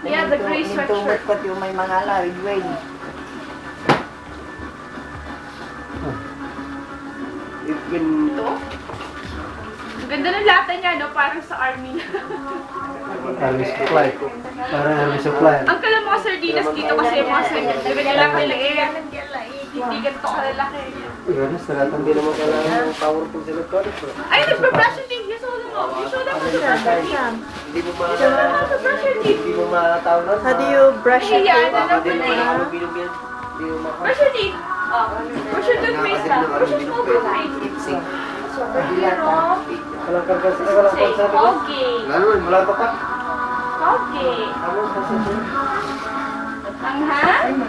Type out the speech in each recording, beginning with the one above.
Yeah, the gray sweatshirt. Nito yung may mga red wing. Ito? Ang ganda ng lata niya, no? Parang sa army na. Army supply. Parang army supply. Ang kala mga sardinas dito kasi yung mga sardinas. Ganyan lang nila hindi ganito kalalaki. Ganun, sa lahat hindi naman kailangan ng powerful electronics. Ay, nagpa-brush your teeth. Yes, hold on. You show them how to brush your teeth. Hindi mo ma... You show them how to brush your teeth. Hindi mo matawag. How do you brush your Yeah, teeth? ano Hindi mo na mabinog yan. Hindi mo maka... Brush your teeth. Brush your toothpaste lang. Brush your small toothpaste. Walang kargas. Walang Say, kargas. Colgate. Lalo, wala pa pa. Colgate. Ano? Hanghang?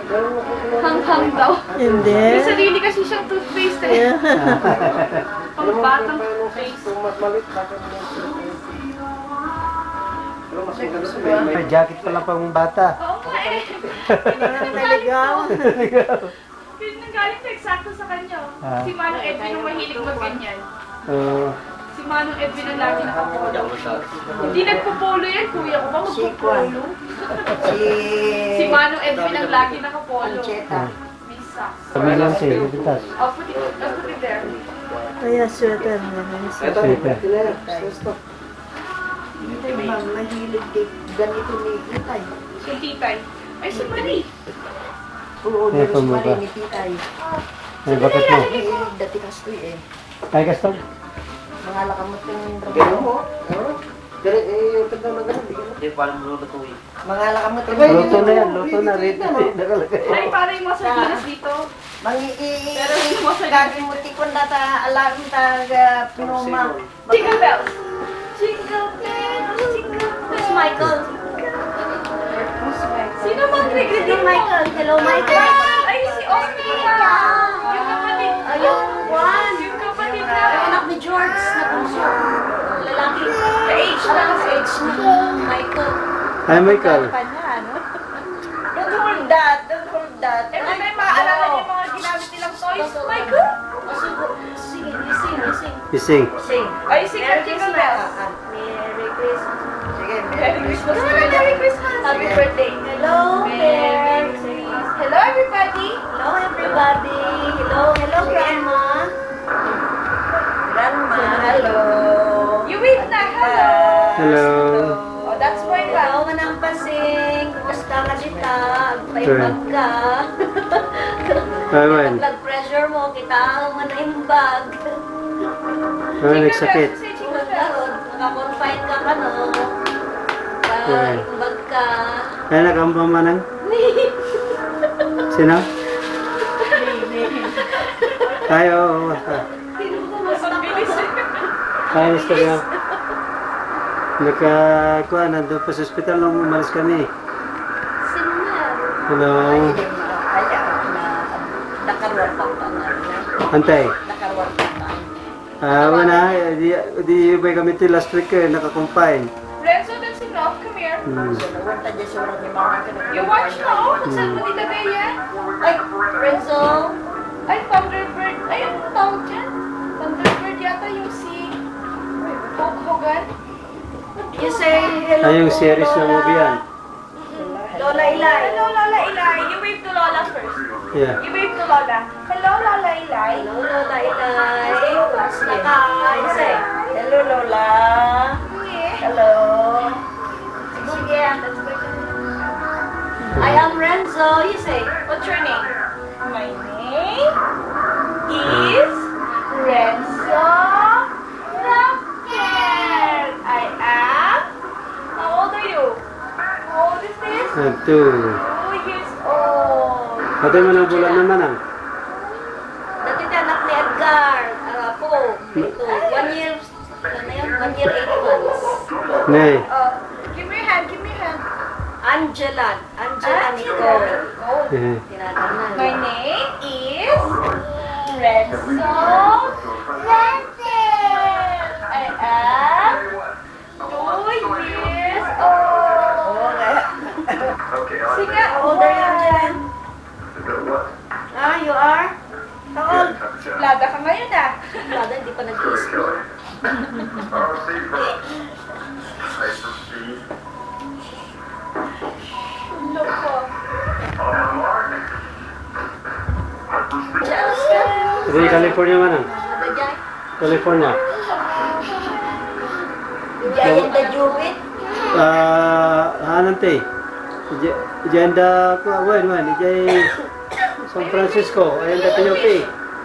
Hanghang daw. Hindi. May sarili kasi siyang toothpaste eh. Pang-batang toothpaste. Kung mas malit, bakit mo pero mas maganda sa may jacket pala pang bata. Oo nga eh. Naligaw. Yun nang galing na eksakto sa kanya. Si Manong Edwin ang mahilig mag-ganyan. Si Manong Edwin ang lagi nakapolo. Hindi nagpupolo yan, kuya ko ba magpupolo? Si Manong Edwin ang lagi nakapolo. May socks. Pamilang siya, ibitas. I'll put it there. Kaya sweater na. Ito, gusto. Mahilig ganito ni Titay. Si Titay. Ay, si Marie. Oo, Eh, pero si pamaba. Marie ni Titay. Ay, bakit mo? Mahilig dati kastoy eh. Ay, gusto. Mga lakamot yung Gano'n mo? Pero, yung tanda na gano'n, di gano'n. Hindi, paano mo lutuin? mga lakamot yung Luto na yan, luto na. Ready nakalagay. Ay, para yung mga sardinas dito. Pero yung mga sardinas. Gagamuti ko na ta alam taga pinuma. Jingle bells. Jingle bells, jingle bells. Michael. Sino bang nagre-greet Michael. Hello, Michael. Ay, si Oscar. Yung kapatid. Ayun, Juan. Yung kapatid na. Anak ni George na puso. Lalaki. Ka-age na. Ka-age na. Michael. Hi, Michael. Don't hold that. Don't hold that. Every time maaalala niyo yung mga ginamit nilang toys. Michael. Sige, sing. Ising. Sing. Ay, si Jingle bells. Merry Christmas. Sige, Merry Christmas. Merry Christmas. Happy birthday. Hello, Merry Christmas. Hello, everybody. Hello, everybody. Hello, Grandma. Grandma, hello. You wave na. Hello. Hello. Oh, that's why ba? Hello, manang pasing. Kumusta ka dita? Paibag ka. Ewan. Blood pressure mo, kita ang manaimbag. Nagsakit. Naka-confine ka ka, no? Imbag ka. Kaya nakamba manang? Sino? Ay, oo. Ang bilis eh. Ay, Mr. Yang. Nakakuha, nandun pa sa hospital nung umalis kami. Sino na? Hello. Nakarwar pa pa nga. Antay. Nakarwar pa pa. Wala. Di ba kami ito last week eh, nakakumpine. Renzo, that's enough. Come here. Nawarta dyan sa orang ni Mama. You watch na, oh. Nasaan mo dito ba yan? Ay, Renzo. Ay, Thunderbird. Ay, ano tawag dyan? Thunderbird yata yung si Hulk Hogan. You say hello. Ay, yung series na movie yan. Lola Ilay. Hello, Lola Ilay. You wave to Lola first. Yeah. You wave to Lola. Hello, Lola Ilay. Hello, Lola Ilay. Kumusta ka? You say, hello, Lola. Hello. Sige. I am Renzo. You say, What's your name? My name is Renzo Raquel. I am... How old are you? How old is this? 2. 2 years old. Patay mo ng bulan naman ah. dati ka anak ni Edgar. Po. Ito. 1 year. Ano yun? 1 year, 8 months. Nay. Give me your hand. Give me your hand. Angela Nicole. Oh. Tinatanan. My name is Renzo Raquel. I am 2 years old. Sige, How old are you, Angela? You are? How old? Laga ka ngayon ah. Lada, hindi pa nag-i-school. Di California mana? Ada Jai. California. Jai and the Jubit. Nanti. Janda ko wan San Francisco, ayun da PUP.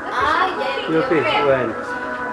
Ah, Jai and PUP, wan.